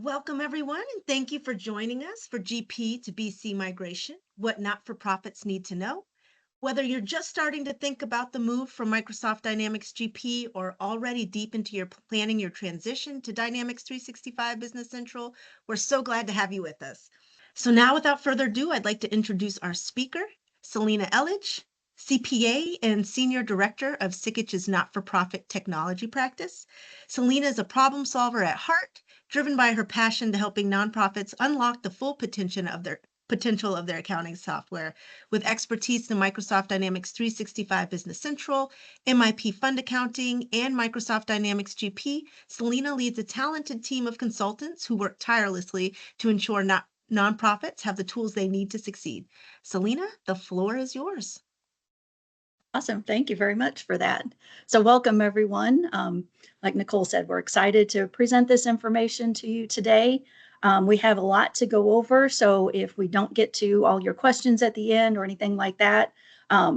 Welcome, everyone, and thank you for joining us for GP to BC Migration, What Not-for-Profits Need to Know. Whether you're just starting to think about the move from Microsoft Dynamics GP or already deep into your planning your transition to Dynamics 365 Business Central, we're so glad to have you with us. So now, without further ado, I'd like to introduce our speaker, Selena Elledge, CPA and Senior Director of Sikich's Not-for-Profit Technology Practice. Selena is a problem solver at heart, driven by her passion to helping nonprofits unlock the full potential of their accounting software. With expertise in Microsoft Dynamics 365 Business Central, MIP Fund Accounting, and Microsoft Dynamics GP, Selena leads a talented team of consultants who work tirelessly to ensure nonprofits have the tools they need to succeed. Selena, the floor is yours. Awesome. Thank you very much for that. So welcome, everyone. Like Nicole said, we're excited to present this information to you today. We have a lot to go over, so if we don't get to all your questions at the end or anything like that,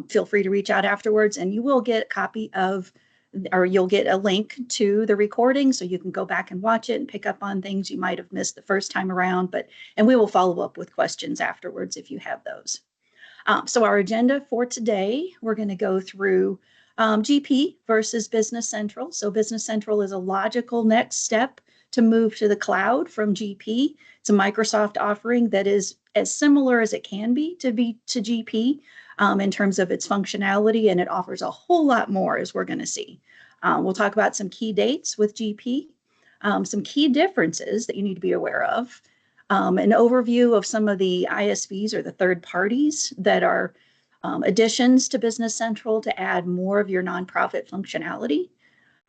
feel free to reach out afterwards, and you will get a copy of, or you'll get a link to the recording so you can go back and watch it and pick up on things you might have missed the first time around, and we will follow up with questions afterwards if you have those. So our agenda for today, we're going to go through GP versus Business Central. So Business Central is a logical next step to move to the cloud from GP. It's a Microsoft offering that is as similar as it can be to GP in terms of its functionality, and it offers a whole lot more, as we're going to see. We'll talk about some key dates with GP, some key differences that you need to be aware of, an overview of some of the ISVs or the third parties that are additions to Business Central to add more of your nonprofit functionality.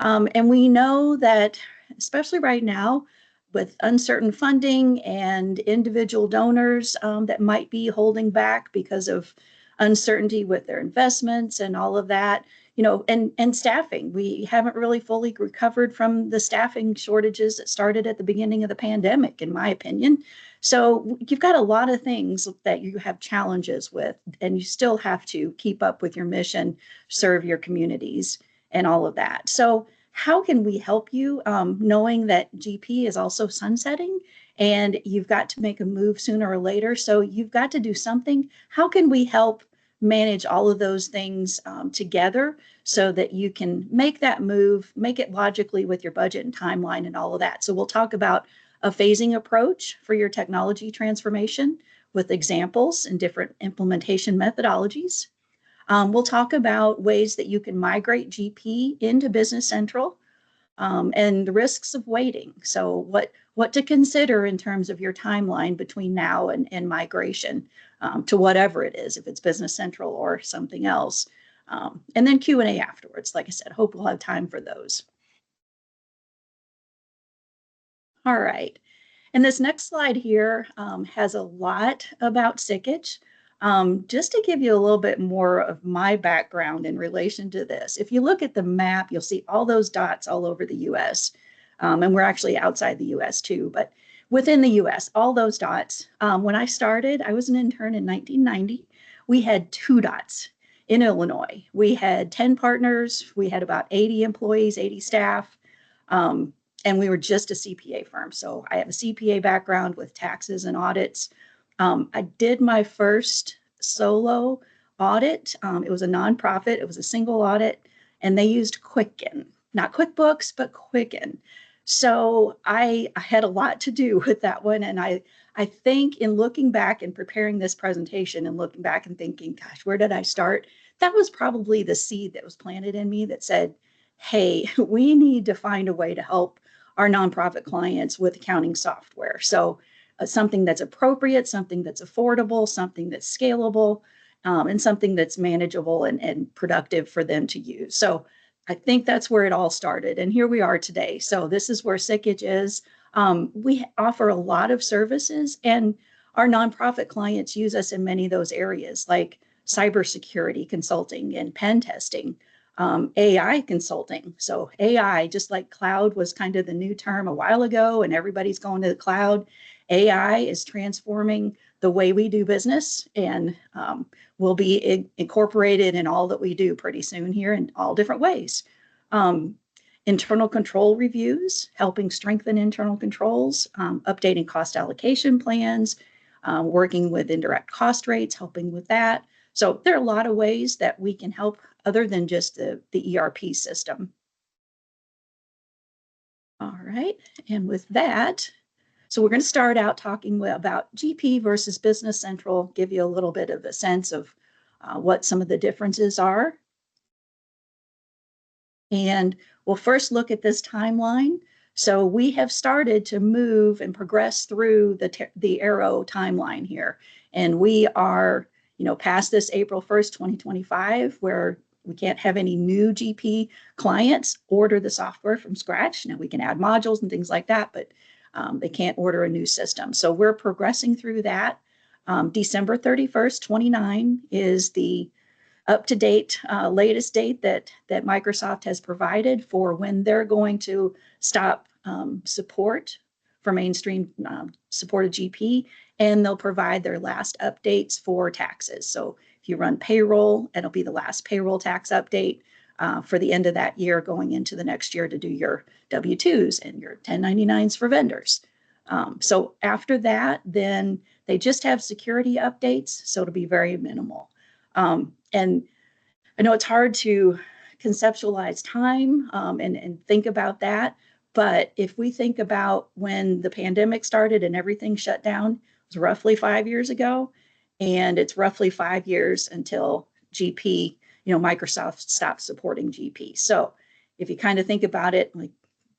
And we know that, especially right now, with uncertain funding and individual donors that might be holding back because of uncertainty with their investments and all of that, and staffing. We haven't really fully recovered from the staffing shortages that started at the beginning of the pandemic, in my opinion. So you've got a lot of things that you have challenges with, and you still have to keep up with your mission, serve your communities, and all of that. So how can we help you, knowing that GP is also sunsetting and you've got to make a move sooner or later? So you've got to do something. How can we help manage all of those things together so that you can make that move, make it logically with your budget and timeline and all of that? So we'll talk about a phasing approach for your technology transformation with examples and different implementation methodologies. We'll talk about ways that you can migrate GP into Business Central and the risks of waiting. So what to consider in terms of your timeline between now and migration to whatever it is, if it's Business Central or something else. And then Q&A afterwards. Like I said, hope we'll have time for those. All right. And this next slide here has a lot about Sikich. Just to give you a little bit more of my background in relation to this, if you look at the map, you'll see all those dots all over the US. And we're actually outside the US too, but within the US, all those dots. When I started, I was an intern in 1990. We had 2 dots in Illinois. We had 10 partners. We had about 80 employees, 80 staff. And we were just a CPA firm. So I have a CPA background with taxes and audits. I did my first solo audit. It was a nonprofit. It was a single audit, and they used Quicken, not QuickBooks, but Quicken. So I had a lot to do with that one. And I think in looking back and preparing this presentation and looking back and thinking, gosh, where did I start? That was probably the seed that was planted in me that said, hey, we need to find a way to help our nonprofit clients with accounting software. So something that's appropriate, something that's affordable, something that's scalable, and something that's manageable and productive for them to use. So I think that's where it all started. And here we are today. So this is where Sikich is. We offer a lot of services, and our nonprofit clients use us in many of those areas, like cybersecurity consulting and pen testing, AI consulting. So AI, just like cloud was kind of the new term a while ago and everybody's going to the cloud, AI is transforming the way we do business, and will be incorporated in all that we do pretty soon here in all different ways. internal control reviews, helping strengthen internal controls, updating cost allocation plans, working with indirect cost rates, helping with that. So there are a lot of ways that we can help other than just the ERP system. All right, and with that, so we're going to start out talking about GP versus Business Central, give you a little bit of a sense of what some of the differences are. And we'll first look at this timeline. So we have started to move and progress through the arrow timeline here. And we are, past this April 1st, 2025, where we can't have any new GP clients order the software from scratch. Now we can add modules and things like that, but they can't order a new system. So we're progressing through that. December 31st, 29 is the up-to-date latest date that Microsoft has provided for when they're going to stop support for mainstream supported GP, and they'll provide their last updates for taxes. So if you run payroll, it'll be the last payroll tax update for the end of that year going into the next year to do your W-2s and your 1099s for vendors. So after that, then they just have security updates, so it'll be very minimal. And I know it's hard to conceptualize time and think about that. But if we think about when the pandemic started and everything shut down, it was roughly 5 years ago. And it's roughly 5 years until GP, Microsoft stopped supporting GP. So if you kind of think about it, like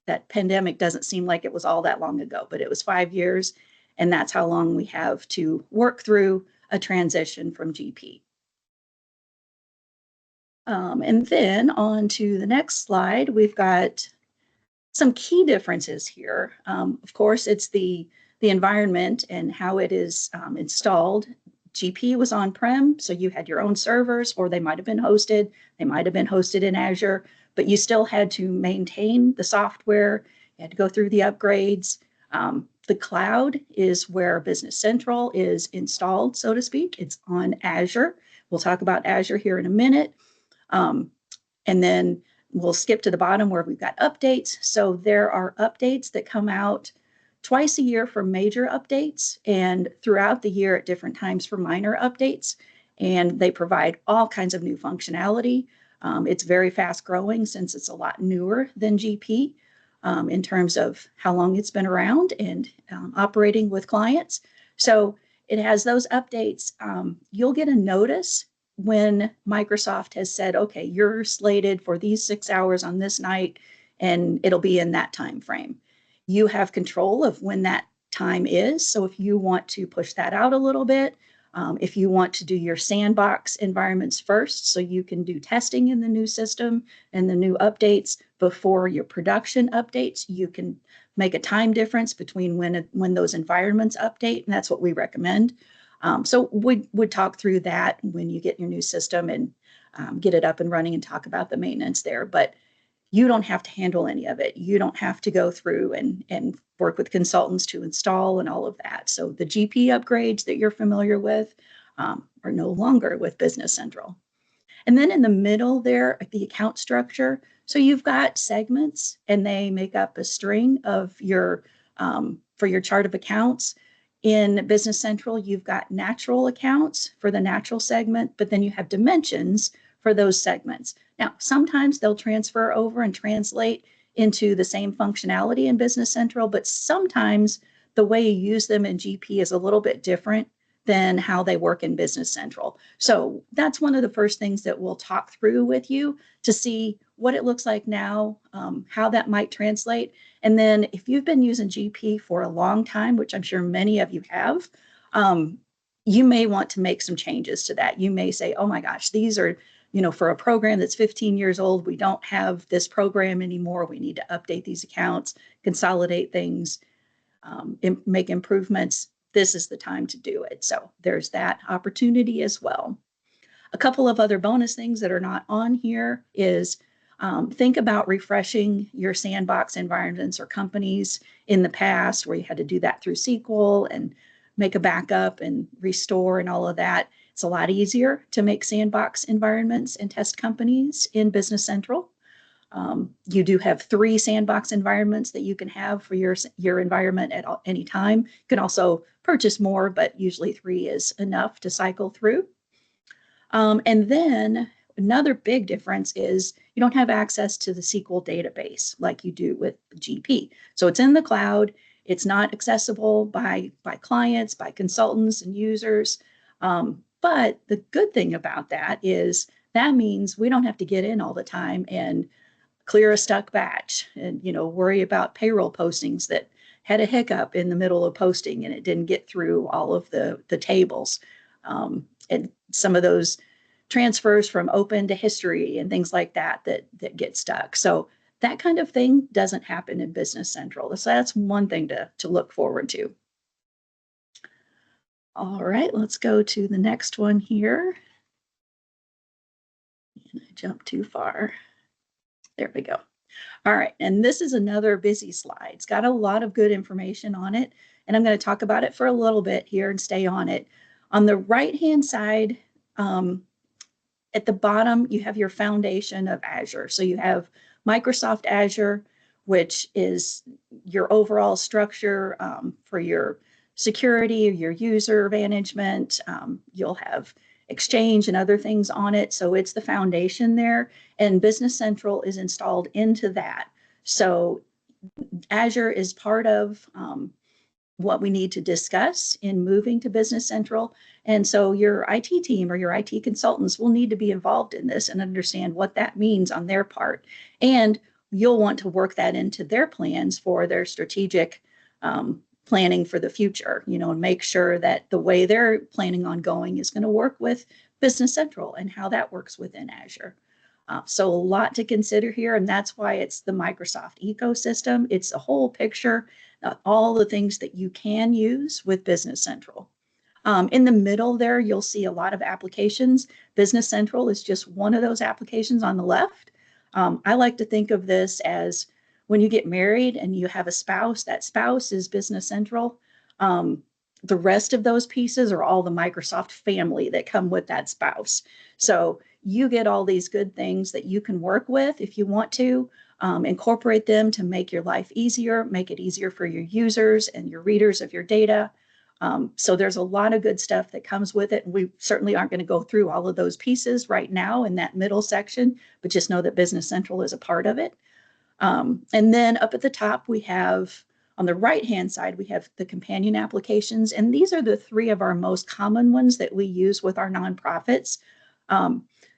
that pandemic doesn't seem like it was all that long ago, but it was 5 years. And that's how long we have to work through a transition from GP. And then on to the next slide, we've got some key differences here. Of course, it's the environment and how it is installed. GP was on-prem, so you had your own servers, or they might have been hosted. They might have been hosted in Azure, but you still had to maintain the software. You had to go through the upgrades. The cloud is where Business Central is installed, so to speak. It's on Azure. We'll talk about Azure here in a minute. And then we'll skip to the bottom where we've got updates. So there are updates that come out twice a year for major updates and throughout the year at different times for minor updates. And they provide all kinds of new functionality. It's very fast growing since it's a lot newer than GP in terms of how long it's been around and operating with clients. So it has those updates. You'll get a notice when Microsoft has said, okay, you're slated for these 6 hours on this night, and it'll be in that time frame. You have control of when that time is. So if you want to push that out a little bit, if you want to do your sandbox environments first, so you can do testing in the new system and the new updates before your production updates, you can make a time difference between when those environments update, and that's what we recommend. So we would talk through that when you get your new system and get it up and running and talk about the maintenance there. But you don't have to handle any of it. You don't have to go through and work with consultants to install and all of that. So the GP upgrades that you're familiar with are no longer with Business Central. And then in the middle there, the account structure. So you've got segments, and they make up a string of your for your chart of accounts. In Business Central, you've got natural accounts for the natural segment, but then you have dimensions for those segments. Now, sometimes they'll transfer over and translate into the same functionality in Business Central, but sometimes the way you use them in GP is a little bit different than how they work in Business Central. So that's one of the first things that we'll talk through with you to see what it looks like now, how that might translate. And then if you've been using GP for a long time, which I'm sure many of you have, you may want to make some changes to that. You may say, oh my gosh, these are, for a program that's 15 years old, we don't have this program anymore. We need to update these accounts, consolidate things, make improvements. This is the time to do it. So there's that opportunity as well. A couple of other bonus things that are not on here is think about refreshing your sandbox environments or companies in the past where you had to do that through SQL and make a backup and restore and all of that. It's a lot easier to make sandbox environments and test companies in Business Central. You do have 3 sandbox environments that you can have for your environment at any time. You can also purchase more, but usually 3 is enough to cycle through. And then another big difference is you don't have access to the SQL database like you do with GP. So it's in the cloud. It's not accessible by clients, by consultants and users. But the good thing about that is that means we don't have to get in all the time and clear a stuck batch and worry about payroll postings that had a hiccup in the middle of posting and it didn't get through all of the tables. And some of those transfers from open to history and things like that get stuck. So that kind of thing doesn't happen in Business Central. So that's one thing to look forward to. All right, let's go to the next one here. And I jumped too far. There we go. All right, and this is another busy slide. It's got a lot of good information on it, and I'm going to talk about it for a little bit here and stay on it. On the right-hand side, at the bottom, you have your foundation of Azure. So you have Microsoft Azure, which is your overall structure for your security, your user management. You'll have Exchange and other things on it. So it's the foundation there. And Business Central is installed into that. So Azure is part of what we need to discuss in moving to Business Central. And so your IT team or your IT consultants will need to be involved in this and understand what that means on their part. And you'll want to work that into their plans for their strategic planning for the future, and make sure that the way they're planning on going is going to work with Business Central and how that works within Azure. So a lot to consider here, and that's why it's the Microsoft ecosystem. It's a whole picture, all the things that you can use with Business Central. In the middle there, you'll see a lot of applications. Business Central is just one of those applications on the left. I like to think of this as when you get married and you have a spouse, that spouse is Business Central. The rest of those pieces are all the Microsoft family that come with that spouse. So you get all these good things that you can work with if you want to, incorporate them to make your life easier, make it easier for your users and your readers of your data. So there's a lot of good stuff that comes with it. And we certainly aren't going to go through all of those pieces right now in that middle section, but just know that Business Central is a part of it. And then up at the top, we have on the right-hand side, we have the companion applications. And these are the 3 of our most common ones that we use with our nonprofits,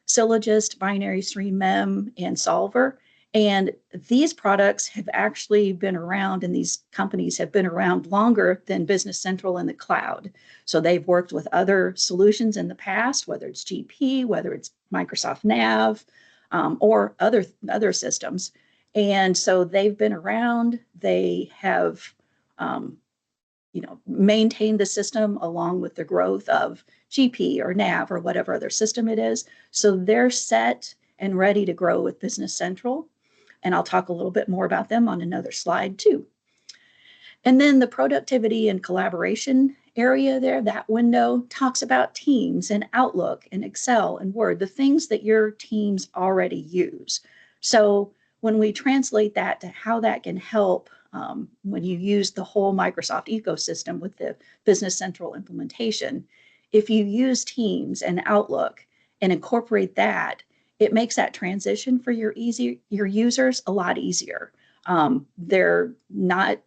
Syllogist, Binary Stream Mem, and Solver. And these products have actually been around, and these companies have been around longer than Business Central in the cloud. So they've worked with other solutions in the past, whether it's GP, whether it's Microsoft Nav, or other systems. And so they've been around. They have, maintained the system along with the growth of GP or Nav or whatever other system it is. So they're set and ready to grow with Business Central. And I'll talk a little bit more about them on another slide too. And then the productivity and collaboration area there, that window talks about Teams and Outlook and Excel and Word, the things that your teams already use. So when we translate that to how that can help when you use the whole Microsoft ecosystem with the Business Central implementation, if you use Teams and Outlook and incorporate that, it makes that transition for your users a lot easier. They're not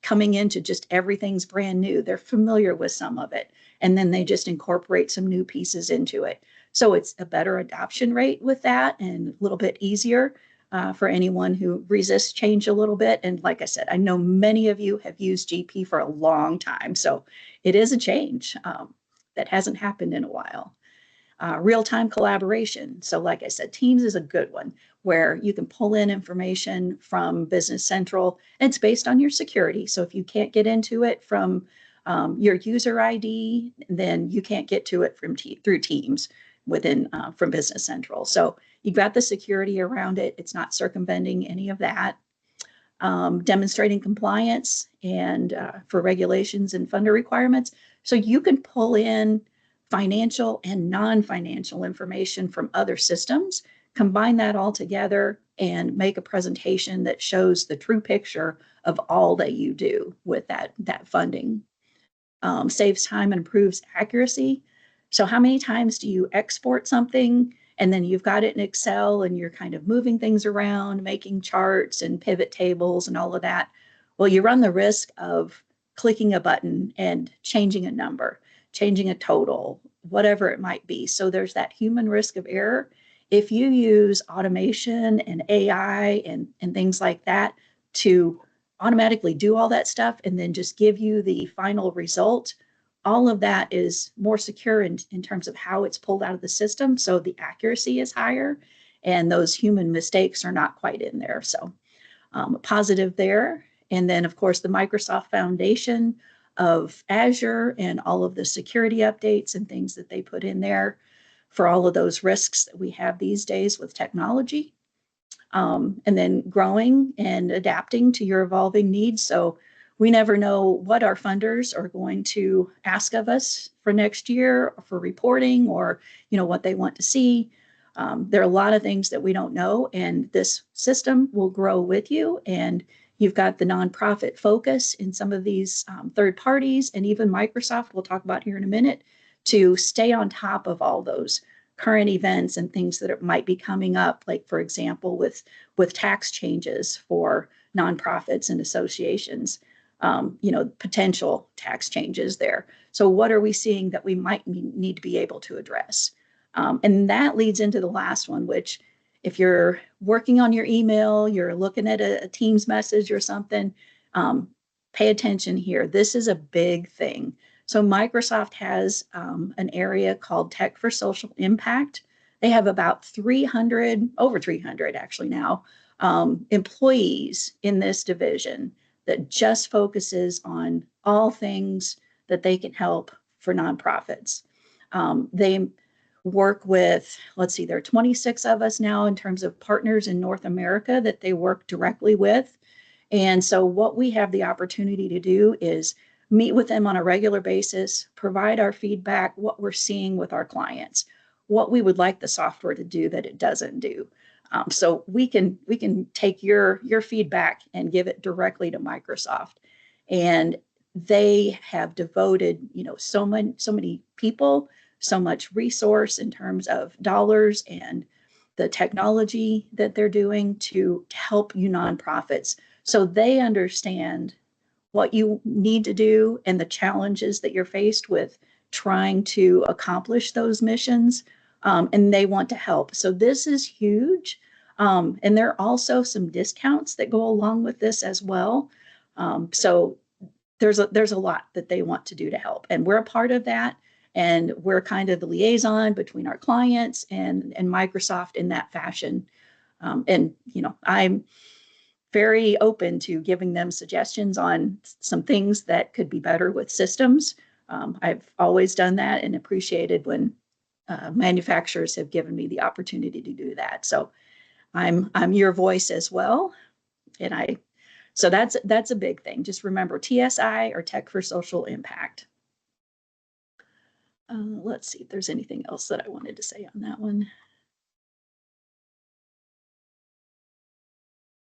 coming into just everything's brand new. They're familiar with some of it, and then they just incorporate some new pieces into it. So it's a better adoption rate with that and a little bit easier for anyone who resists change a little bit. And like I said, I know many of you have used GP for a long time, so it is a change that hasn't happened in a while. Real-time collaboration. So like I said, Teams is a good one where you can pull in information from Business Central. It's based on your security. So if you can't get into it from your user ID, then you can't get to it through Teams from Business Central. So you've got the security around it. It's not circumventing any of that. Demonstrating compliance and for regulations and funder requirements. So you can pull in financial and non-financial information from other systems combine that all together and make a presentation that shows the true picture of all that you do with that funding. Saves time and improves accuracy. So how many times do you export something and then you've got it in Excel and you're kind of moving things around, making charts and pivot tables and all of that? Well, you run the risk of clicking a button and changing a number, changing a total, whatever it might be. So there's that human risk of error. If you use automation and AI and things like that to automatically do all that stuff and then just give you the final result, all of that is more secure in terms of how it's pulled out of the system. So the accuracy is higher and those human mistakes are not quite in there. So positive there. And then, of course, the Microsoft Foundation of Azure and all of the security updates and things that they put in there for all of those risks that we have these days with technology. And then growing and adapting to your evolving needs. So we never know what our funders are going to ask of us for next year for reporting or, what they want to see. There are a lot of things that we don't know, and this system will grow with you. And you've got the nonprofit focus in some of these third parties, and even Microsoft, we'll talk about here in a minute, to stay on top of all those current events and things that might be coming up, like, for example, with tax changes for nonprofits and associations, potential tax changes there. So what are we seeing that we might need to be able to address? And that leads into the last one, which if you're working on your email, you're looking at a Teams message or something, pay attention here. This is a big thing. So Microsoft has an area called Tech for Social Impact. They have about over 300 actually now, employees in this division that just focuses on all things that they can help for nonprofits. They work with, let's see, there are 26 of us now in terms of partners in North America that they work directly with. And so what we have the opportunity to do is meet with them on a regular basis, provide our feedback, what we're seeing with our clients, what we would like the software to do that it doesn't do. So we can take your feedback and give it directly to Microsoft. And they have devoted, so many people, so much resource in terms of dollars and the technology that they're doing to help you nonprofits. So they understand what you need to do and the challenges that you're faced with trying to accomplish those missions. And they want to help. So this is huge. And there are also some discounts that go along with this as well. So there's a lot that they want to do to help. And we're a part of that. And we're kind of the liaison between our clients and Microsoft in that fashion. And I'm very open to giving them suggestions on some things that could be better with systems. I've always done that and appreciated when manufacturers have given me the opportunity to do that. So I'm your voice as well. And so that's a big thing. Just remember TSI or Tech for Social Impact. Let's see if there's anything else that I wanted to say on that one.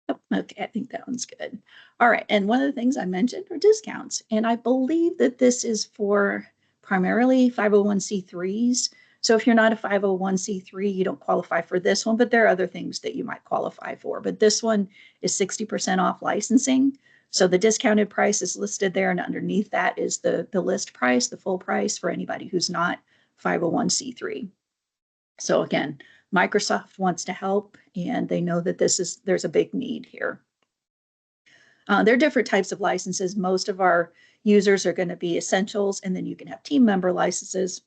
Oh, okay, I think that one's good. All right, and one of the things I mentioned are discounts, and I believe that this is for primarily 501c3s. So if you're not a 501c3, you don't qualify for this one, but there are other things that you might qualify for. But this one is 60% off licensing. So the discounted price is listed there, and underneath that is the list price, the full price for anybody who's not 501c3. So again, Microsoft wants to help, and they know that there's a big need here. There are different types of licenses. Most of our users are going to be essentials, and then you can have team member licenses,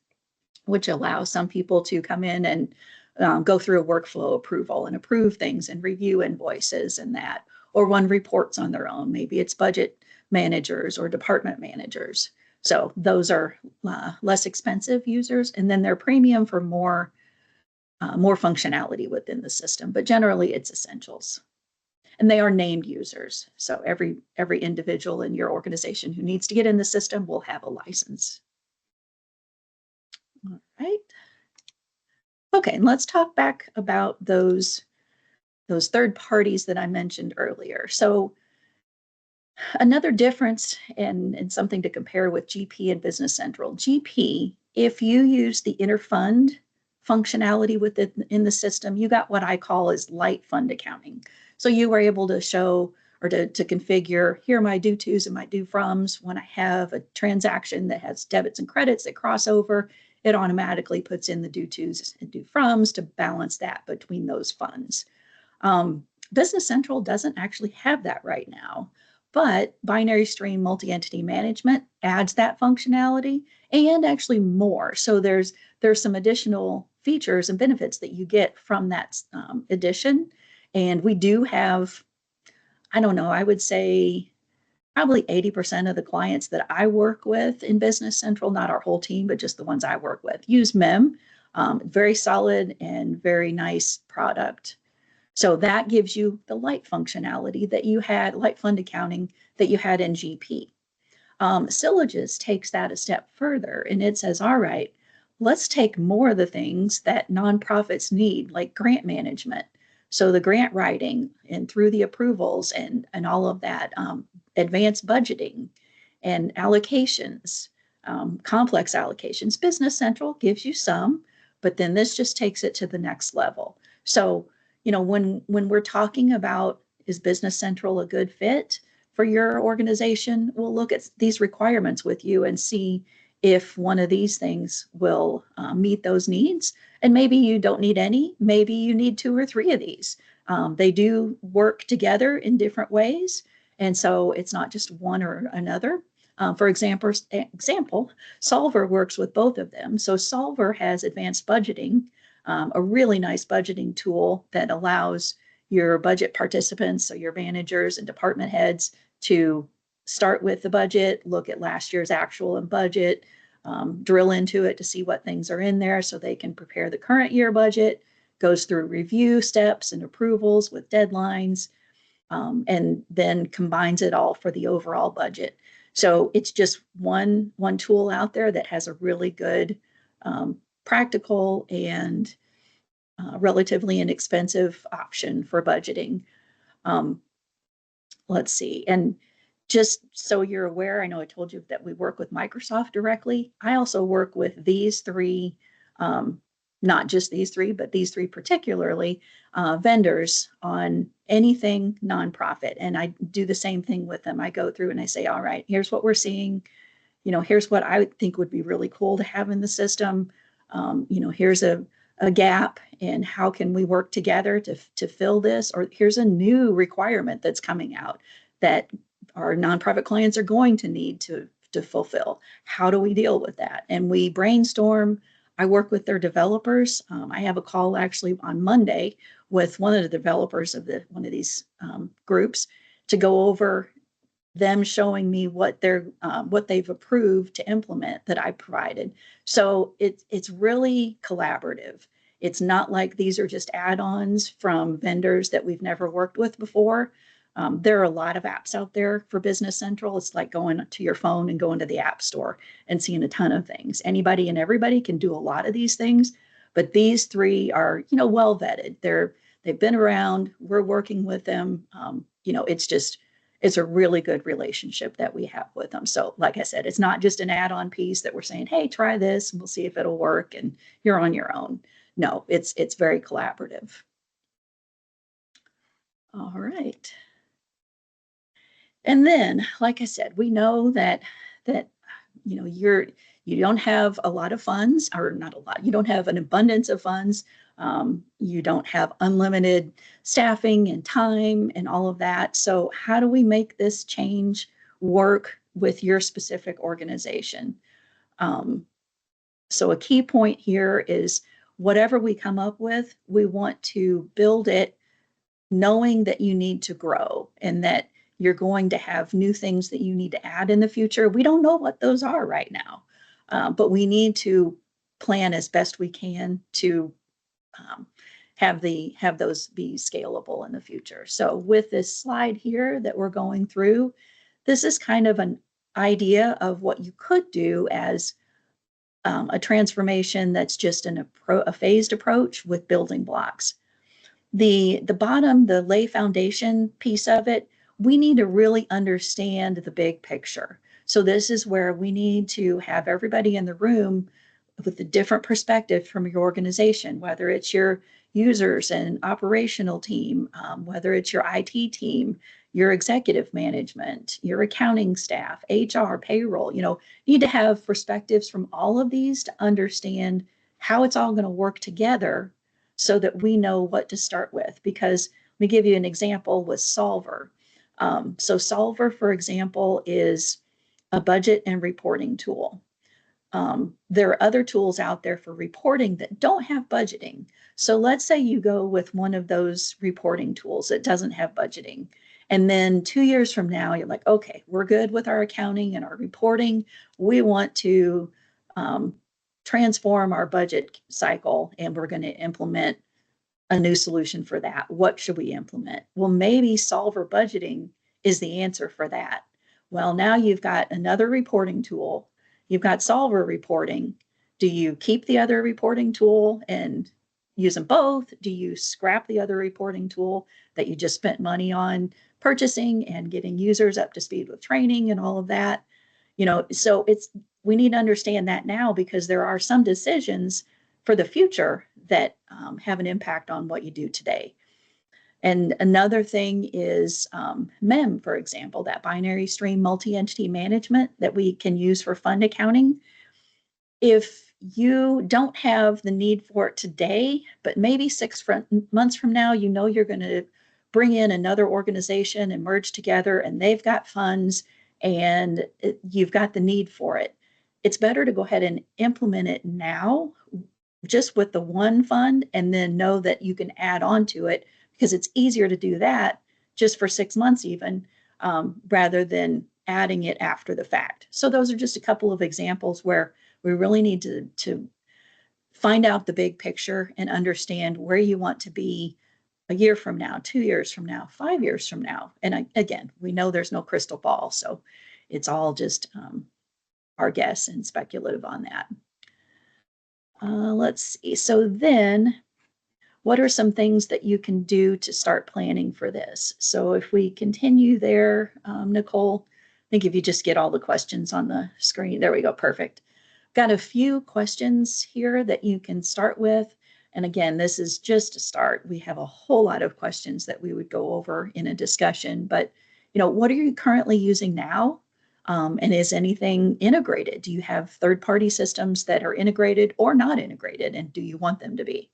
which allow some people to come in and go through a workflow approval and approve things and review invoices and that, or run reports on their own. Maybe it's budget managers or department managers. So those are less expensive users, and then they're premium for more functionality within the system, but generally it's essentials. And they are named users. So every individual in your organization who needs to get in the system will have a license. All right. Okay, and let's talk back about those third parties that I mentioned earlier. So another difference and something to compare with GP and Business Central. GP, if you use the interfund functionality within in the system, you got what I call as light fund accounting. So you were able to show or to configure, here are my due tos and my due froms. When I have a transaction that has debits and credits that cross over, it automatically puts in the due tos and due froms to balance that between those funds. Business Central doesn't actually have that right now, but binary stream multi-entity management adds that functionality and actually more. So there's some additional features and benefits that you get from that addition. And we do have, I don't know, I would say probably 80% of the clients that I work with in Business Central, not our whole team, but just the ones I work with, use MEM. Very solid and very nice product. So that gives you the light functionality that you had, light fund accounting that you had in GP. Sylogist takes that a step further and it says, all right, let's take more of the things that nonprofits need, like grant management. So the grant writing and through the approvals and all of that, advanced budgeting and allocations, complex allocations. Business Central gives you some, but then this just takes it to the next level. So, when we're talking about is Business Central a good fit for your organization, we'll look at these requirements with you and see if one of these things will meet those needs. And maybe you don't need any, maybe you need two or three of these. They do work together in different ways. And so it's not just one or another. For example, Solver works with both of them. So Solver has advanced budgeting, a really nice budgeting tool that allows your budget participants, so your managers and department heads, to start with the budget, look at last year's actual and budget, drill into it to see what things are in there so they can prepare the current year budget, goes through review steps and approvals with deadlines, and then combines it all for the overall budget. So it's just one tool out there that has a really good, practical and relatively inexpensive option for budgeting. Um, let's see. And just so you're aware, I know I told you that we work with Microsoft directly. I also work with these three, not just these three, but these three particularly, vendors on anything nonprofit. And I do the same thing with them. I go through and I say, all right, here's what we're seeing. Here's what I would think would be really cool to have in the system. Here's a gap and how can we work together to fill this? Or here's a new requirement that's coming out that our nonprofit clients are going to need to fulfill. How do we deal with that? And we brainstorm. I work with their developers. I have a call actually on Monday with one of the developers of one of these groups to go over them showing me what they've approved to implement that I provided. So it's really collaborative. It's not like these are just add-ons from vendors that we've never worked with before. There are a lot of apps out there for Business Central. It's like going to your phone and going to the App Store and seeing a ton of things. Anybody and everybody can do a lot of these things, but these three are, well vetted. They've been around. We're working with them. It's a really good relationship that we have with them. So like I said, it's not just an add-on piece that we're saying, hey, try this and we'll see if it'll work and you're on your own. No, it's very collaborative. All right. And then, like I said, we know that you don't have a lot of funds, or not a lot. You don't have an abundance of funds. You don't have unlimited staffing and time and all of that. So how do we make this change work with your specific organization? So a key point here is whatever we come up with, we want to build it knowing that you need to grow and that you're going to have new things that you need to add in the future. We don't know what those are right now, but we need to plan as best we can to um, have those be scalable in the future. So with this slide here that we're going through, this is kind of an idea of what you could do as a transformation that's just a phased approach with building blocks. The bottom, the lay foundation piece of it, we need to really understand the big picture. So this is where we need to have everybody in the room with a different perspective from your organization, whether it's your users and operational team, whether it's your IT team, your executive management, your accounting staff, HR, payroll, need to have perspectives from all of these to understand how it's all going to work together so that we know what to start with. Because let me give you an example with Solver. So Solver, for example, is a budget and reporting tool. There are other tools out there for reporting that don't have budgeting. So let's say you go with one of those reporting tools that doesn't have budgeting. And then 2 years from now, you're like, okay, we're good with our accounting and our reporting. We want to transform our budget cycle and we're going to implement a new solution for that. What should we implement? Well, maybe solver budgeting is the answer for that. Well, now you've got another reporting tool. You've got solver reporting. Do you keep the other reporting tool and use them both? Do you scrap the other reporting tool that you just spent money on purchasing and getting users up to speed with training and all of that? So we need to understand that now because there are some decisions for the future that have an impact on what you do today. And another thing is MEM, for example, that binary stream multi-entity management that we can use for fund accounting. If you don't have the need for it today, but maybe 6 months from now, you're going to bring in another organization and merge together and they've got funds and you've got the need for it. It's better to go ahead and implement it now just with the one fund and then know that you can add on to it because it's easier to do that just for 6 months even rather than adding it after the fact. So those are just a couple of examples where we really need to find out the big picture and understand where you want to be a year from now, 2 years from now, 5 years from now. And again, we know there's no crystal ball, so it's all just our guess and speculative on that. Let's see. So then what are some things that you can do to start planning for this? So if we continue there, Nicole, I think if you just get all the questions on the screen, there we go, perfect. Got a few questions here that you can start with. And again, this is just a start. We have a whole lot of questions that we would go over in a discussion, but what are you currently using now? And is anything integrated? Do you have third-party systems that are integrated or not integrated? And do you want them to be?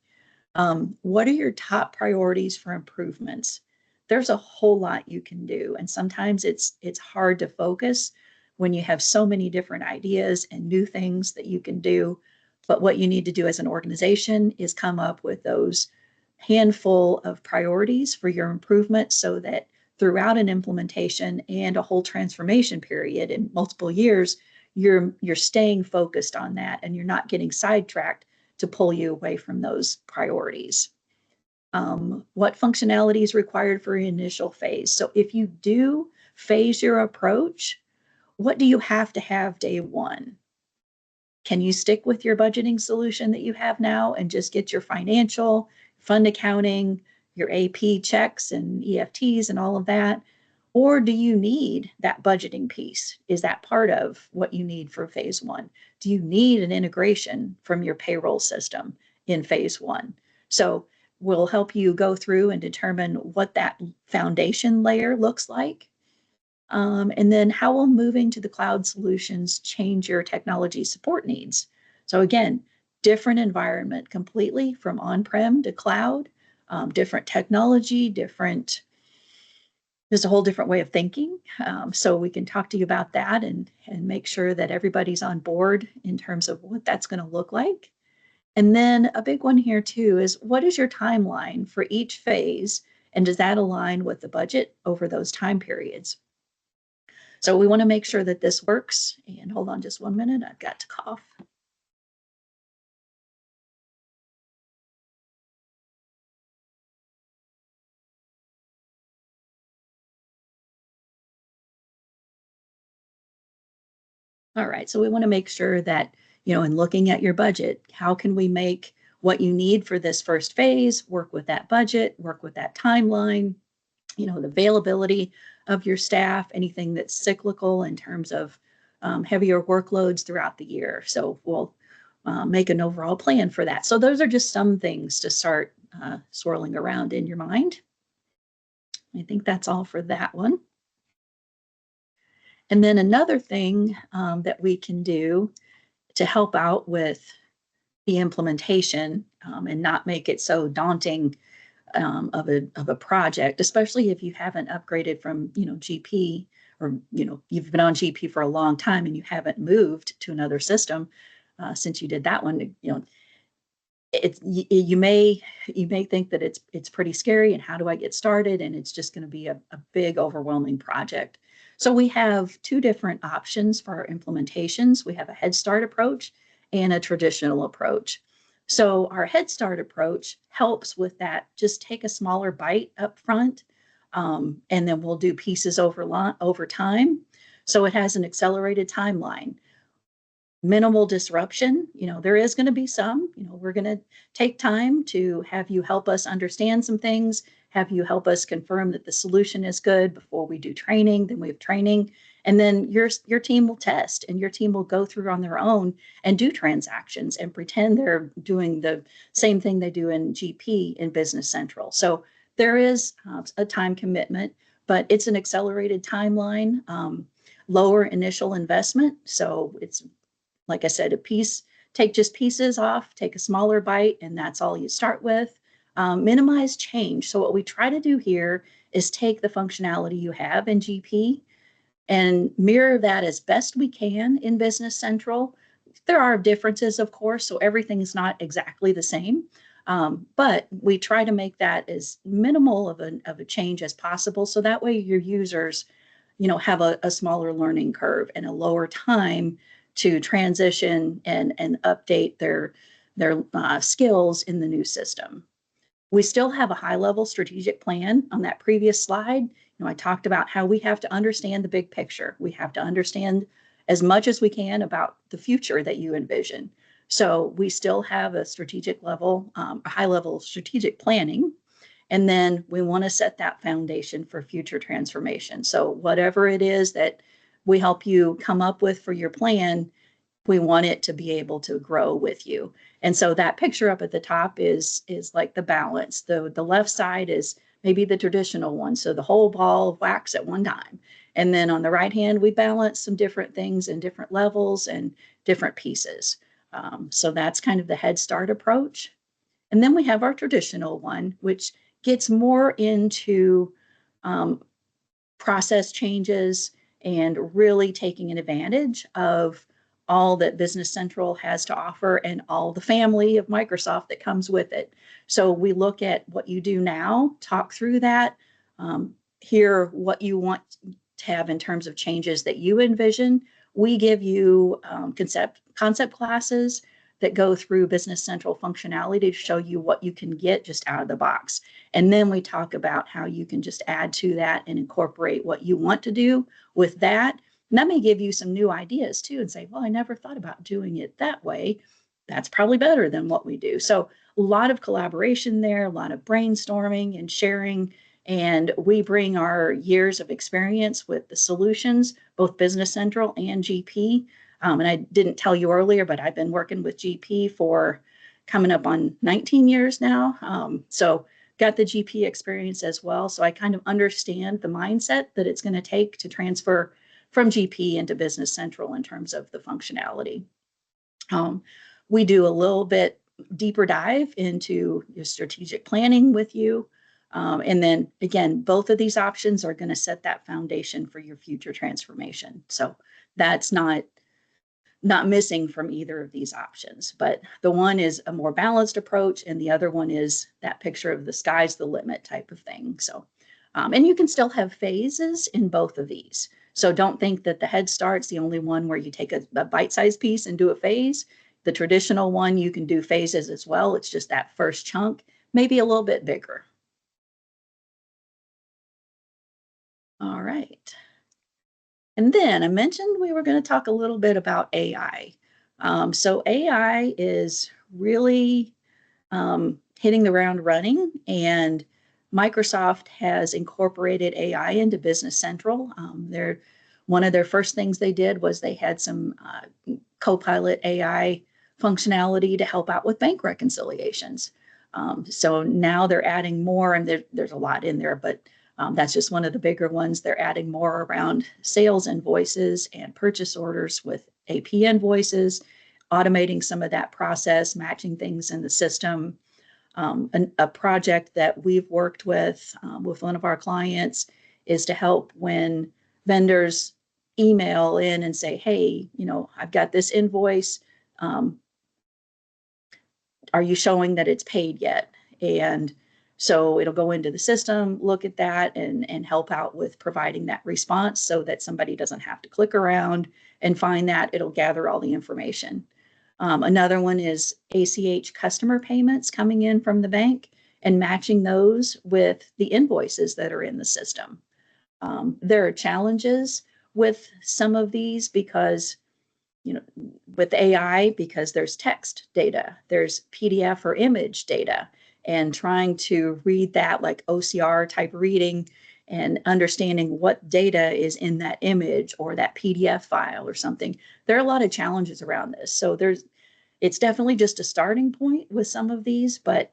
What are your top priorities for improvements? There's a whole lot you can do. And sometimes it's hard to focus when you have so many different ideas and new things that you can do. But what you need to do as an organization is come up with those handful of priorities for your improvement so that throughout an implementation and a whole transformation period in multiple years, you're staying focused on that and you're not getting sidetracked to pull you away from those priorities. What functionality is required for your initial phase? So if you do phase your approach, what do you have to have day one? Can you stick with your budgeting solution that you have now and just get your financial, fund accounting, your AP checks and EFTs and all of that? Or do you need that budgeting piece? Is that part of what you need for phase one? Do you need an integration from your payroll system in phase one? So we'll help you go through and determine what that foundation layer looks like. And then how will moving to the cloud solutions change your technology support needs? So again, different environment completely from on-prem to cloud, different technology, there's a whole different way of thinking. So we can talk to you about that and make sure that everybody's on board in terms of what that's going to look like. And then a big one here too is what is your timeline for each phase? And does that align with the budget over those time periods? So we want to make sure that this works. And hold on just 1 minute. I've got to cough. All right, so we want to make sure that and looking at your budget, how can we make what you need for this first phase work with that budget, work with that timeline, the availability of your staff, anything that's cyclical in terms of heavier workloads throughout the year. So we'll make an overall plan for that. So those are just some things to start swirling around in your mind. I think that's all for that one. And then another thing that we can do to help out with the implementation and not make it so daunting of a project, especially if you haven't upgraded from GP, or you've been on GP for a long time and you haven't moved to another system since you did that one. You may think that it's pretty scary, and how do I get started, and it's just going to be a big overwhelming project. So we have two different options for our implementations. We have a Head Start approach and a traditional approach. So our Head Start approach helps with that. Just take a smaller bite up front, and then we'll do pieces over time. So it has an accelerated timeline, minimal disruption. There is going to be some. We're going to take time to have you help us understand some things, have you help us confirm that the solution is good before we do training. Then we have training, and then your team will test, and your team will go through on their own and do transactions and pretend they're doing the same thing they do in GP in Business Central. So there is a time commitment, but it's an accelerated timeline, lower initial investment. So it's, like I said, take just pieces off, take a smaller bite, and that's all you start with. Minimize change. So what we try to do here is take the functionality you have in GP and mirror that as best we can in Business Central. There are differences, of course, so everything is not exactly the same. But we try to make that as minimal of a change as possible. So that way your users, have a smaller learning curve and a lower time to transition and update their skills in the new system. We still have a high-level strategic plan. On that previous slide, I talked about how we have to understand the big picture. We have to understand as much as we can about the future that you envision. So we still have a strategic level, a high-level strategic planning, and then we want to set that foundation for future transformation. So whatever it is that we help you come up with for your plan, we want it to be able to grow with you. And so that picture up at the top is like the balance. The left side is maybe the traditional one, so the whole ball of wax at one time. And then on the right hand, we balance some different things in different levels and different pieces. So that's kind of the Head Start approach. And then we have our traditional one, which gets more into process changes and really taking an advantage of all that Business Central has to offer and all the family of Microsoft that comes with it. So we look at what you do now, talk through that, hear what you want to have in terms of changes that you envision. We give you concept classes that go through Business Central functionality to show you what you can get just out of the box. And then we talk about how you can just add to that and incorporate what you want to do with that. And that may give you some new ideas too, and say, well, I never thought about doing it that way. That's probably better than what we do. So a lot of collaboration there, a lot of brainstorming and sharing. And we bring our years of experience with the solutions, both Business Central and GP. And I didn't tell you earlier, but I've been working with GP for coming up on 19 years now. So got the GP experience as well. So I kind of understand the mindset that it's going to take to transfer from GP into Business Central in terms of the functionality. We do a little bit deeper dive into your strategic planning with you. And then again, both of these options are going to set that foundation for your future transformation. So that's not missing from either of these options, but the one is a more balanced approach and the other one is that picture of the sky's the limit type of thing. So, and you can still have phases in both of these. So don't think that the Head Start's the only one where you take a bite-sized piece and do a phase. The traditional one, you can do phases as well. It's just that first chunk, maybe a little bit bigger. All right. And then I mentioned we were going to talk a little bit about AI. So AI is really hitting the ground running, and Microsoft has incorporated AI into Business Central. One of their first things they did was they had some Copilot AI functionality to help out with bank reconciliations. So now they're adding more, and there's a lot in there, but that's just one of the bigger ones. They're adding more around sales invoices and purchase orders with AP invoices, automating some of that process, matching things in the system. A project that we've worked with one of our clients is to help when vendors email in and say, hey, I've got this invoice. Um, are you showing that it's paid yet? And so it'll go into the system, look at that, and help out with providing that response so that somebody doesn't have to click around and find that. It'll gather all the information. Another one is ACH customer payments coming in from the bank and matching those with the invoices that are in the system. There are challenges with some of these because, with AI, because there's text data, there's PDF or image data, and trying to read that like OCR type reading and understanding what data is in that image or that PDF file or something. There are a lot of challenges around this. So it's definitely just a starting point with some of these, but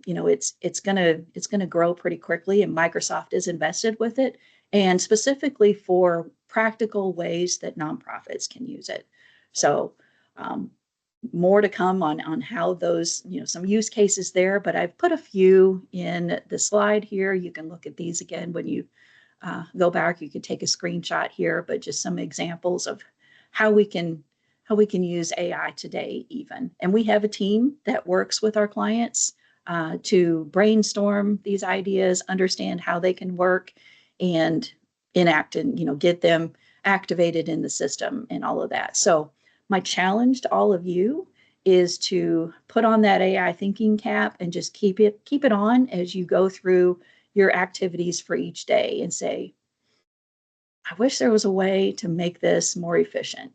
it's gonna grow pretty quickly, and Microsoft is invested with it, and specifically for practical ways that nonprofits can use it. So um, more to come on how those, some use cases there, but I've put a few in the slide here. You can look at these again when you go back. You could take a screenshot here, but just some examples of how we can use AI today even. And we have a team that works with our clients to brainstorm these ideas, understand how they can work, and enact and get them activated in the system and all of that. So my challenge to all of you is to put on that AI thinking cap and just keep it on as you go through your activities for each day and say, I wish there was a way to make this more efficient.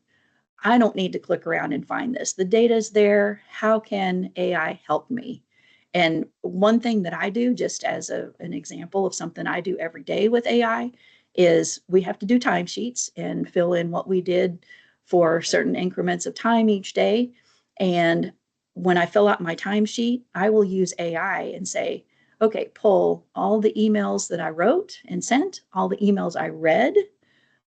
I don't need to click around and find this. The data's there. How can AI help me? And one thing that I do, just as an example of something I do every day with AI, is we have to do timesheets and fill in what we did for certain increments of time each day. And when I fill out my timesheet, I will use AI and say, okay, pull all the emails that I wrote and sent, all the emails I read,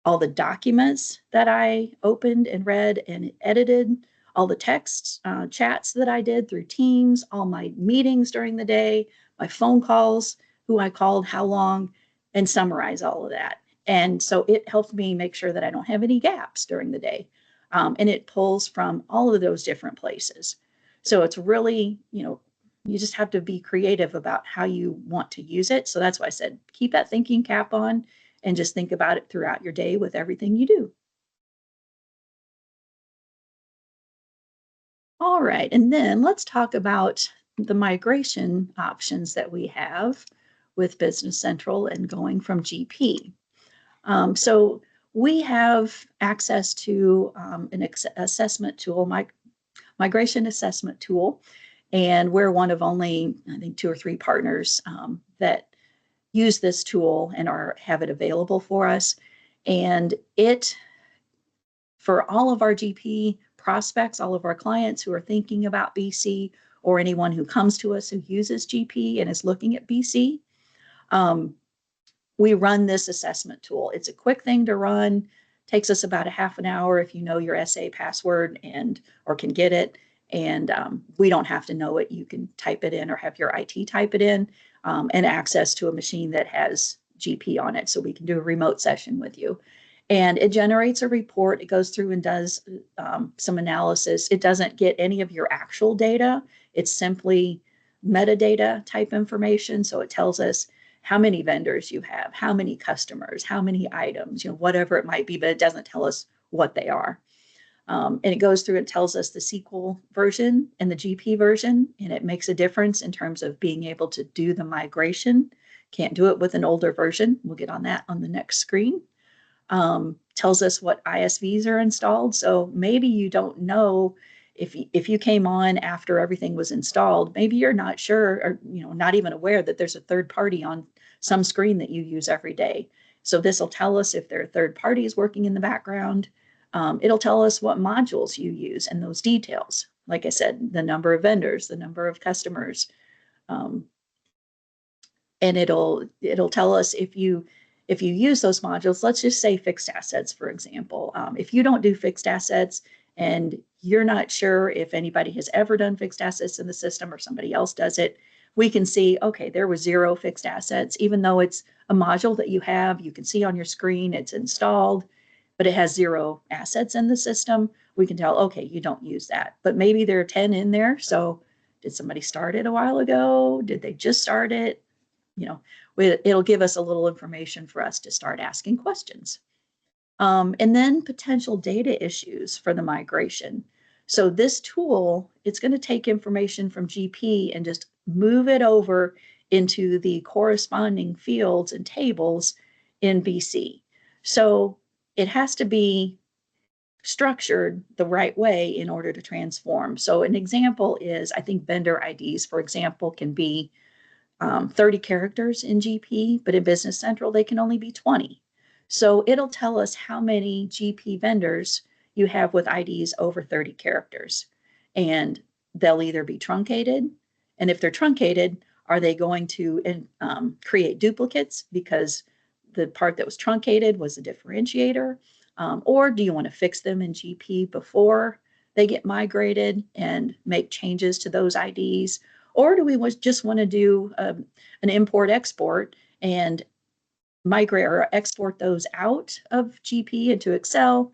all the documents that I opened and read and edited, all the texts, chats that I did through Teams, all my meetings during the day, my phone calls, who I called, how long, and summarize all of that. And so it helped me make sure that I don't have any gaps during the day. And it pulls from all of those different places. So it's really, you just have to be creative about how you want to use it. So that's why I said, keep that thinking cap on and just think about it throughout your day with everything you do. All right, and then let's talk about the migration options that we have with Business Central and going from GP. So we have access to an assessment tool, migration assessment tool, and we're one of only, I think, 2 or 3 partners that use this tool and have it available for us. And it, for all of our GP prospects, all of our clients who are thinking about BC, or anyone who comes to us who uses GP and is looking at BC, um, we run this assessment tool. It's a quick thing to run, takes us about a half an hour if you know your SA password or can get it. And we don't have to know it. You can type it in or have your IT type it in, and access to a machine that has GP on it. So we can do a remote session with you. And it generates a report. It goes through and does some analysis. It doesn't get any of your actual data. It's simply metadata type information. So it tells us how many vendors you have, how many customers, how many items, whatever it might be, but it doesn't tell us what they are. And it goes through and tells us the SQL version and the GP version, and it makes a difference in terms of being able to do the migration. Can't do it with an older version. We'll get on that on the next screen. tells us what ISVs are installed. So maybe you don't know if you came on after everything was installed, maybe you're not sure or not even aware that there's a third party on some screen that you use every day. So this will tell us if there are third parties working in the background. It'll tell us what modules you use and those details. Like I said, the number of vendors, the number of customers, um, and it'll tell us if you use those modules. Let's just say fixed assets, for example. If you don't do fixed assets and you're not sure if anybody has ever done fixed assets in the system or somebody else does it, we can see, okay, there was 0 fixed assets, even though it's a module that you have. You can see on your screen it's installed, but it has 0 assets in the system. We can tell, okay, you don't use that, but maybe there are 10 in there. So did somebody start it a while ago? Did they just start it? It'll give us a little information for us to start asking questions. And then potential data issues for the migration. So this tool, it's going to take information from GP and just move it over into the corresponding fields and tables in BC. So it has to be structured the right way in order to transform. So an example is, I think vendor IDs, for example, can be 30 characters in GP, but in Business Central, they can only be 20. So it'll tell us how many GP vendors you have with IDs over 30 characters. And they'll either be truncated, and if they're truncated, are they going to create duplicates because the part that was truncated was a differentiator? Or do you want to fix them in GP before they get migrated and make changes to those IDs? Or do we just want to do an import-export and migrate or export those out of GP into Excel,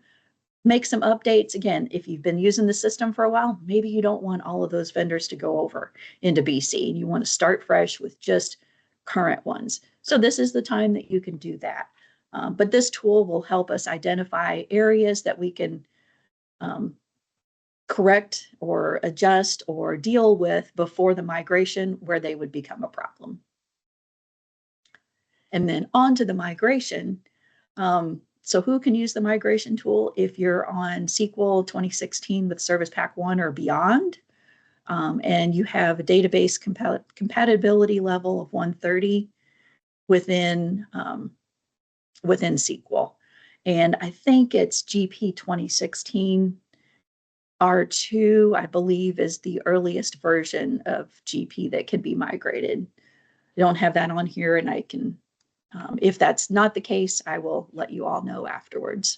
make some updates? Again, if you've been using the system for a while, maybe you don't want all of those vendors to go over into BC and you want to start fresh with just current ones. So this is the time that you can do that. But this tool will help us identify areas that we can correct or adjust or deal with before the migration where they would become a problem. And then on to the migration. So who can use the migration tool? If you're on SQL 2016 with Service Pack 1 or beyond, and you have a database compatibility level of 130 within SQL. And I think it's GP 2016 R2, I believe, is the earliest version of GP that can be migrated. I don't have that on here, and I can, if that's not the case, I will let you all know afterwards.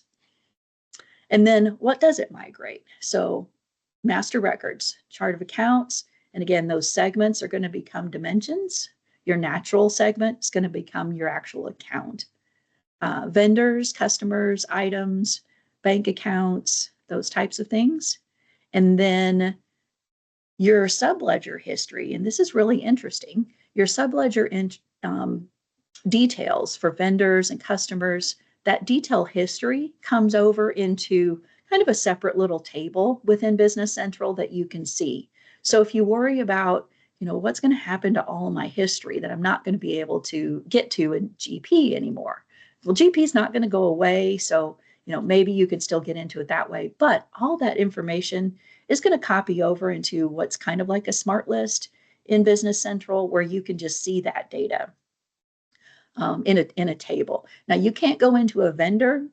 And then what does it migrate? So master records, chart of accounts, and again, those segments are going to become dimensions. Your natural segment is going to become your actual account. Vendors, customers, items, bank accounts, those types of things. And then your subledger history, and this is really interesting, your subledger details for vendors and customers, that detail history comes over into kind of a separate little table within Business Central that you can see. So if you worry about, what's going to happen to all of my history that I'm not going to be able to get to in GP anymore? Well, GP is not going to go away. So maybe you can still get into it that way, but all that information is going to copy over into what's kind of like a smart list in Business Central where you can just see that data in a table. Now you can't go into a vendor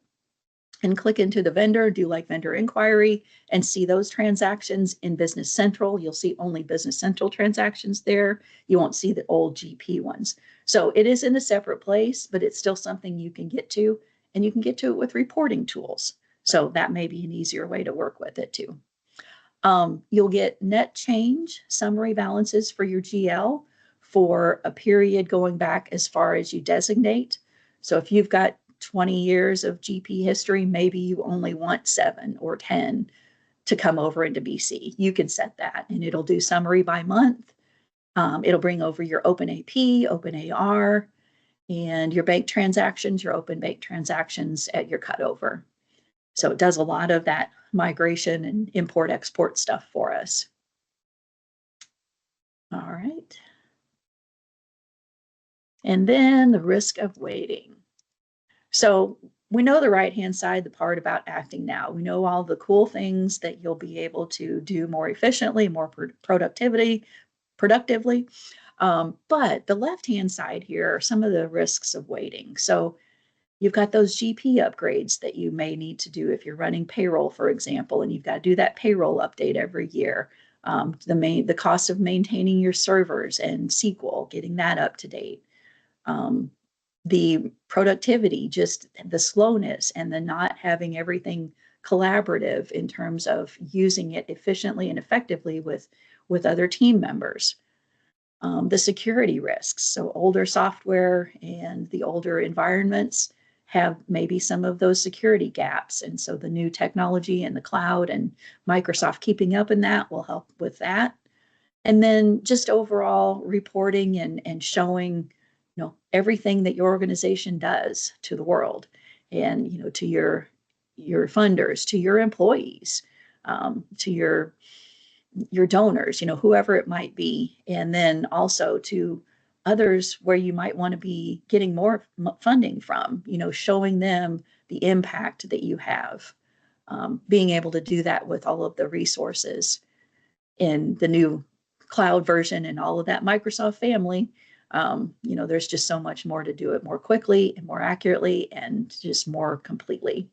and click into the vendor, do like vendor inquiry and see those transactions in Business Central. You'll see only Business Central transactions there. You won't see the old GP ones. So it is in a separate place, but it's still something you can get to, and you can get to it with reporting tools. So that may be an easier way to work with it too. You'll get net change summary balances for your GL for a period going back as far as you designate. So if you've got 20 years of GP history, maybe you only want 7 or 10 to come over into BC. You can set that, and it'll do summary by month. It'll bring over your open AP, open AR, and your bank transactions, your open bank transactions at your cutover. So it does a lot of that migration and import export stuff for us. All right. And then the risk of waiting. So we know the right-hand side, the part about acting now. We know all the cool things that you'll be able to do more efficiently, more productively. But the left-hand side here are some of the risks of waiting. So you've got those GP upgrades that you may need to do if you're running payroll, for example, and you've got to do that payroll update every year. The cost of maintaining your servers and SQL, getting that up to date. Um, the productivity, just the slowness and the not having everything collaborative in terms of using it efficiently and effectively with other team members. The security risks. So older software and the older environments have maybe some of those security gaps. And so the new technology and the cloud and Microsoft keeping up in that will help with that. And then just overall reporting and showing, everything that your organization does to the world and, to your funders, to your employees, to your donors, whoever it might be, and then also to others where you might want to be getting more funding from, showing them the impact that you have, being able to do that with all of the resources in the new cloud version and all of that Microsoft family. There's just so much more to do it more quickly and more accurately and just more completely.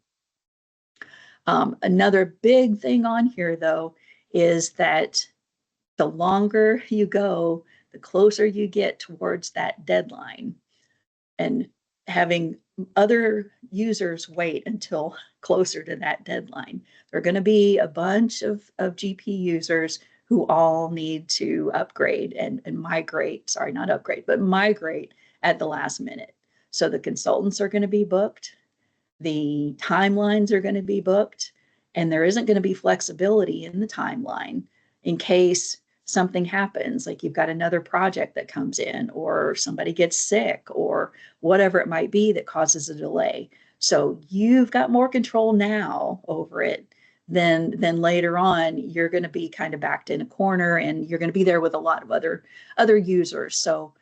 Another big thing on here, though, is that the longer you go, the closer you get towards that deadline. And having other users wait until closer to that deadline. There are going to be a bunch of GP users who all need to upgrade and migrate, sorry, not upgrade, but migrate at the last minute. So the consultants are going to be booked, the timelines are going to be booked, and there isn't going to be flexibility in the timeline in case something happens, like you've got another project that comes in or somebody gets sick or whatever it might be that causes a delay. So you've got more control now over it than later on. You're going to be kind of backed in a corner and you're going to be there with a lot of other users. So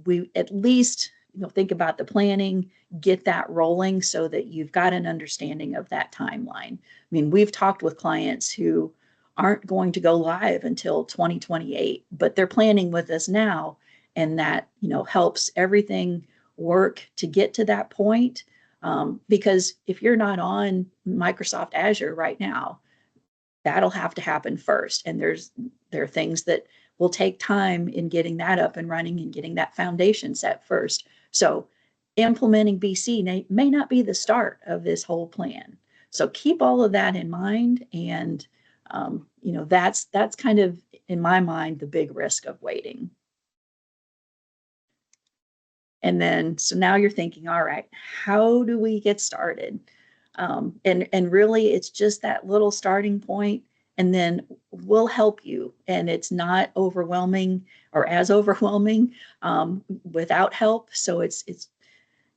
we at least think about the planning, get that rolling so that you've got an understanding of that timeline. I mean, we've talked with clients who aren't going to go live until 2028, but they're planning with us now, and that helps everything work to get to that point. Because if you're not on Microsoft Azure right now, that'll have to happen first, and there are things that will take time in getting that up and running and getting that foundation set first. So implementing BC may not be the start of this whole plan. So keep all of that in mind, and that's kind of, in my mind, the big risk of waiting. And then, so now you're thinking, all right, how do we get started? And really, it's just that little starting point, and then we'll help you. And it's not overwhelming or as overwhelming without help. So it's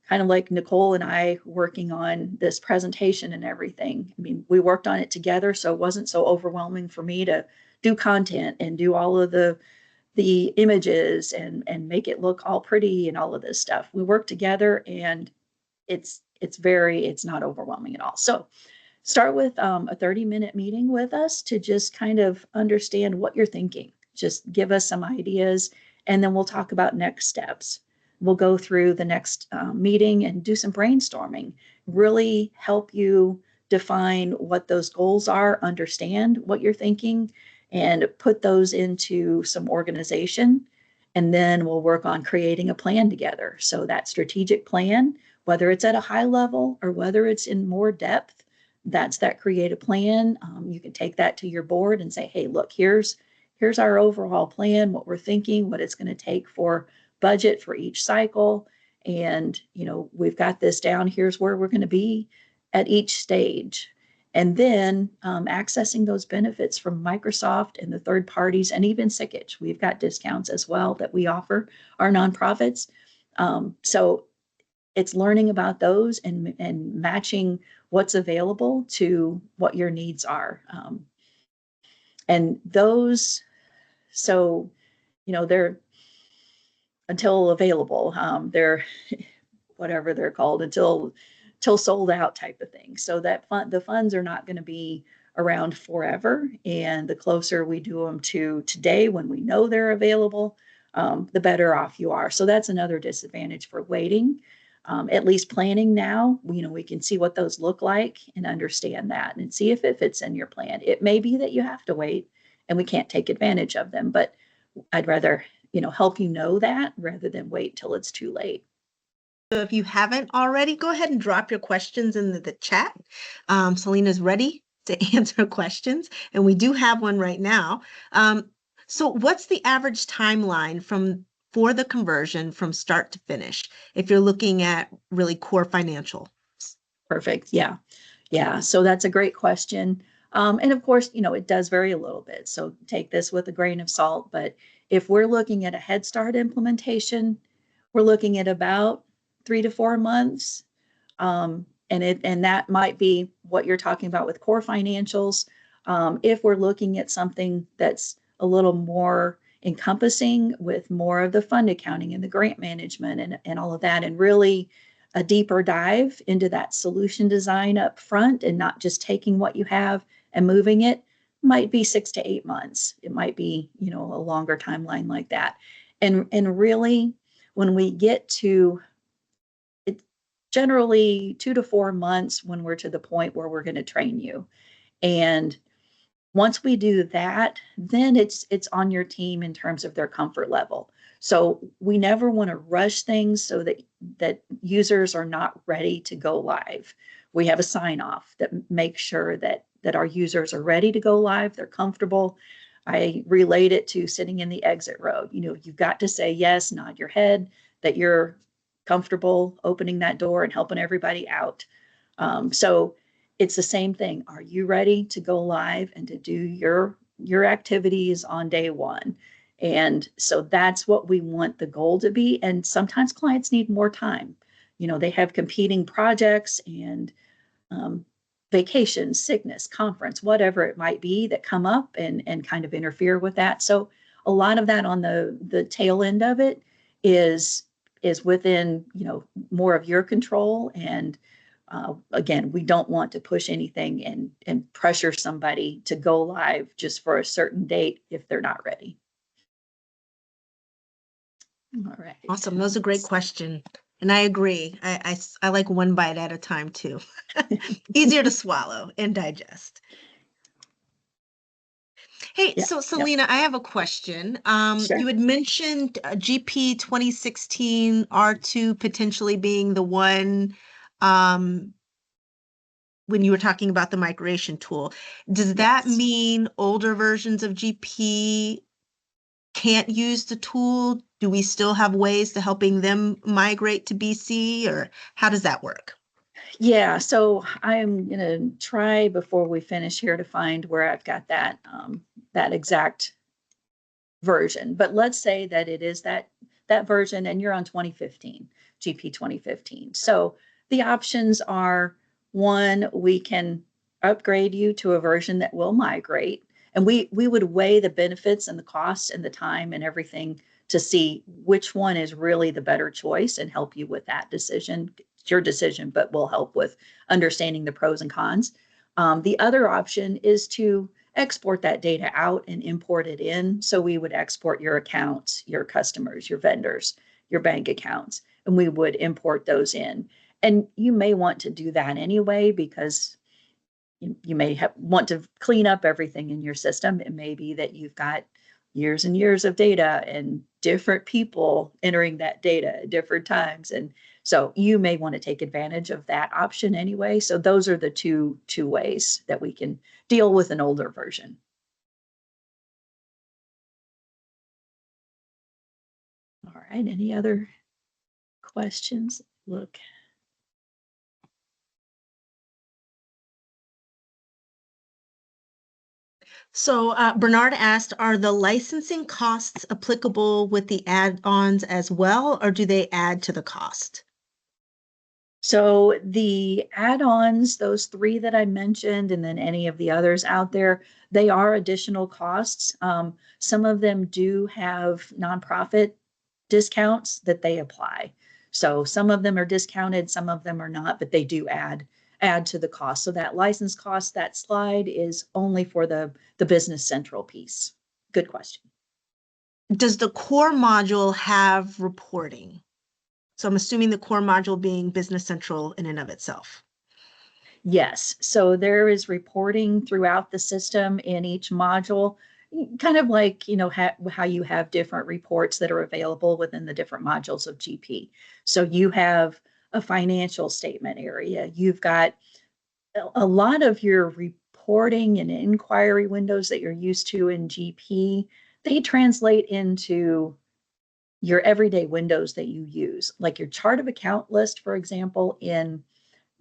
kind of like Nicole and I working on this presentation and everything. I mean, we worked on it together, so it wasn't so overwhelming for me to do content and do all of the images and make it look all pretty and all of this stuff. We worked together, and it's not overwhelming at all. So start with a 30-minute meeting with us to just kind of understand what you're thinking. Just give us some ideas, and then we'll talk about next steps. We'll go through the next meeting and do some brainstorming, really help you define what those goals are, understand what you're thinking, and put those into some organization. And then we'll work on creating a plan together. So that strategic plan, whether it's at a high level or whether it's in more depth, that's that create a plan. You can take that to your board and say, hey, look, here's our overall plan, what we're thinking, what it's going to take for budget for each cycle. And, we've got this down. Here's where we're going to be at each stage. And then accessing those benefits from Microsoft and the third parties, and even Sikich. We've got discounts as well that we offer our nonprofits. So it's learning about those and matching what's available to what your needs are. And those, so, they're until available. They're whatever they're called until till sold out type of thing. So that the funds are not going to be around forever. And the closer we do them to today when we know they're available, the better off you are. So that's another disadvantage for waiting. At least planning now, we can see what those look like and understand that and see if it fits in your plan. It may be that you have to wait and we can't take advantage of them, but I'd rather, help you know that rather than wait till it's too late. So if you haven't already, go ahead and drop your questions in the chat. Selena's ready to answer questions, and we do have one right now. So what's the average timeline for the conversion from start to finish if you're looking at really core financial? Perfect. Yeah. Yeah. So that's a great question. And of course, it does vary a little bit. So take this with a grain of salt. But if we're looking at a Head Start implementation, we're looking at about 3 to 4 months. And that might be what you're talking about with core financials. If we're looking at something that's a little more encompassing with more of the fund accounting and the grant management and all of that, and really a deeper dive into that solution design up front and not just taking what you have and moving it, might be 6 to 8 months. It might be, a longer timeline like that. And really, when we get to it, generally 2 to 4 months when we're to the point where we're going to train you. And once we do that, then it's on your team in terms of their comfort level. So we never want to rush things so that users are not ready to go live. We have a sign off that makes sure that our users are ready to go live, they're comfortable. I relate it to sitting in the exit row. You've got to say yes, nod your head, that you're comfortable opening that door and helping everybody out. So it's the same thing. Are you ready to go live and to do your activities on day one? And so that's what we want the goal to be. And sometimes clients need more time. They have competing projects and vacation, sickness, conference, whatever it might be that come up and kind of interfere with that. So a lot of that on the tail end of it is within, more of your control. And again, we don't want to push anything and pressure somebody to go live just for a certain date if they're not ready. All right. Awesome. That was a great question. And I agree. I like one bite at a time too. Easier to swallow and digest. Hey, Yeah, so yep. Selena, I have a question. Sure. You had mentioned GP 2016 R2 potentially being the one when you were talking about the migration tool. Does that Yes. mean older versions of GP can't use the tool? Do we still have ways to helping them migrate to BC, or how does that work? Yeah, so I'm gonna try before we finish here to find where I've got that exact version. But let's say that it is that version and you're on 2015, GP 2015. So the options are, one, we can upgrade you to a version that will migrate. And we would weigh the benefits and the costs and the time and everything to see which one is really the better choice and help you with that decision. It's your decision, but we'll help with understanding the pros and cons. The other option is to export that data out and import it in. So we would export your accounts, your customers, your vendors, your bank accounts, and we would import those in. And you may want to do that anyway because you may want to clean up everything in your system. It may be that you've got years and years of data and different people entering that data at different times. And so you may want to take advantage of that option anyway. So those are the two ways that we can deal with an older version. All right, any other questions? Look. So Bernard asked, are the licensing costs applicable with the add-ons as well, or do they add to the cost? So the add-ons, those three that I mentioned, and then any of the others out there, they are additional costs. Some of them do have nonprofit discounts that they apply. So some of them are discounted, some of them are not, but they do add to the cost. So that license cost, that slide is only for the Business Central piece. Good question. Does the core module have reporting? So I'm assuming the core module being Business Central in and of itself. Yes, so there is reporting throughout the system in each module, kind of like, you know, how you have different reports that are available within the different modules of GP. So you have a financial statement area. You've got a lot of your reporting and inquiry windows that you're used to in GP. They translate into your everyday windows that you use, like your chart of account list, for example, in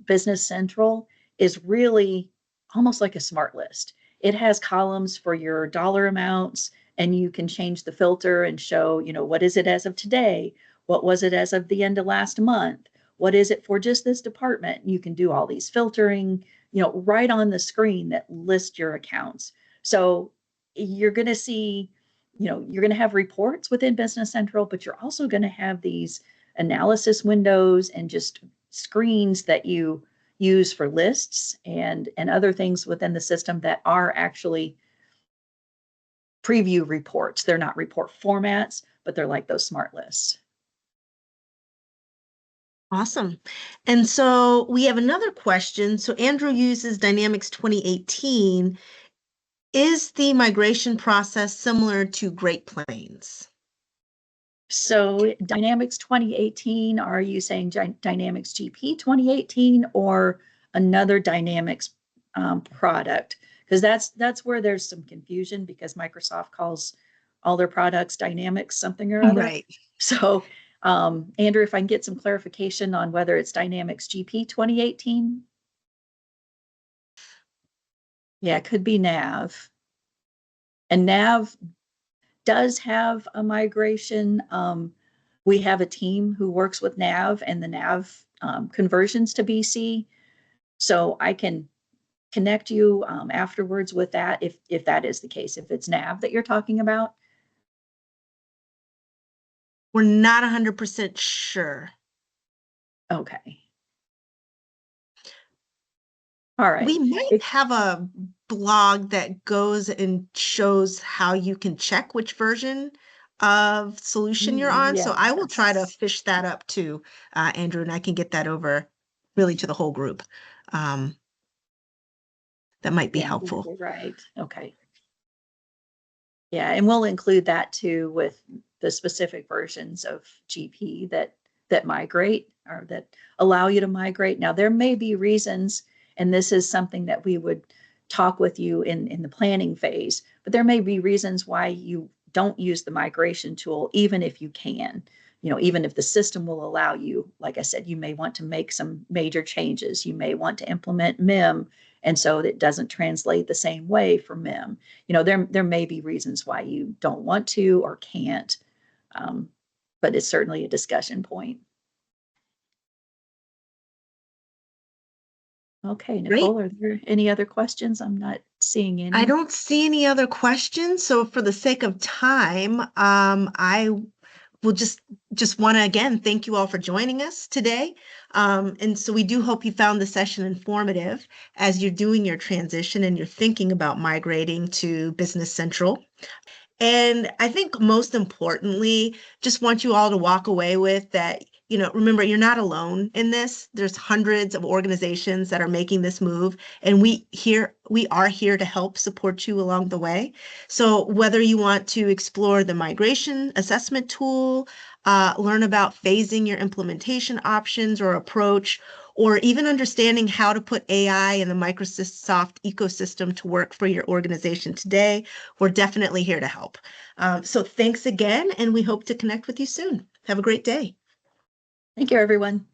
Business Central is really almost like a smart list. It has columns for your dollar amounts, and you can change the filter and show, you know, what is it as of today? What was it as of the end of last month? What is it for just this department? You can do all these filtering, you know, right on the screen that list your accounts. So you're going to see, you know, you're going to have reports within Business Central, but you're also going to have these analysis windows and just screens that you use for lists and other things within the system that are actually preview reports. They're not report formats, but they're like those smart lists. Awesome. And so we have another question. So Andrew uses Dynamics 2018. Is the migration process similar to Great Plains? So Dynamics 2018, are you saying Dynamics GP 2018 or another Dynamics product? Because that's where there's some confusion, because Microsoft calls all their products Dynamics something or other. Right. So Andrew, if I can get some clarification on whether it's Dynamics GP 2018. Yeah, it could be Nav. And Nav does have a migration. We have a team who works with Nav and the Nav conversions to BC. So I can connect you afterwards with that if that is the case, if it's Nav that you're talking about. We're not 100% sure. Okay. All right. We might have a blog that goes and shows how you can check which version of solution you're on. So I will try to Yes. fish that up too, Andrew, and I can get that over really to the whole group. That might be helpful. Right. Okay. Yeah, and we'll include that too with the specific versions of GP that migrate or that allow you to migrate. Now, there may be reasons, and this is something that we would talk with you in the planning phase, but there may be reasons why you don't use the migration tool, even if you can. You know, even if the system will allow you, like I said, you may want to make some major changes. You may want to implement MIM, and so it doesn't translate the same way for MIM. You know, there may be reasons why you don't want to or can't, but it's certainly a discussion point. Okay, Great. Nicole, are there any other questions? I'm not seeing any. I don't see any other questions. So for the sake of time, I will just want to again thank you all for joining us today. And so we do hope you found the session informative as you're doing your transition and you're thinking about migrating to Business Central. And I think most importantly, just want you all to walk away with that, you know, remember, you're not alone in this. There's hundreds of organizations that are making this move, and we are here to help support you along the way. So whether you want to explore the migration assessment tool, learn about phasing your implementation options or approach, or even understanding how to put AI in the Microsoft ecosystem to work for your organization today, we're definitely here to help. So thanks again, and we hope to connect with you soon. Have a great day. Thank you, everyone.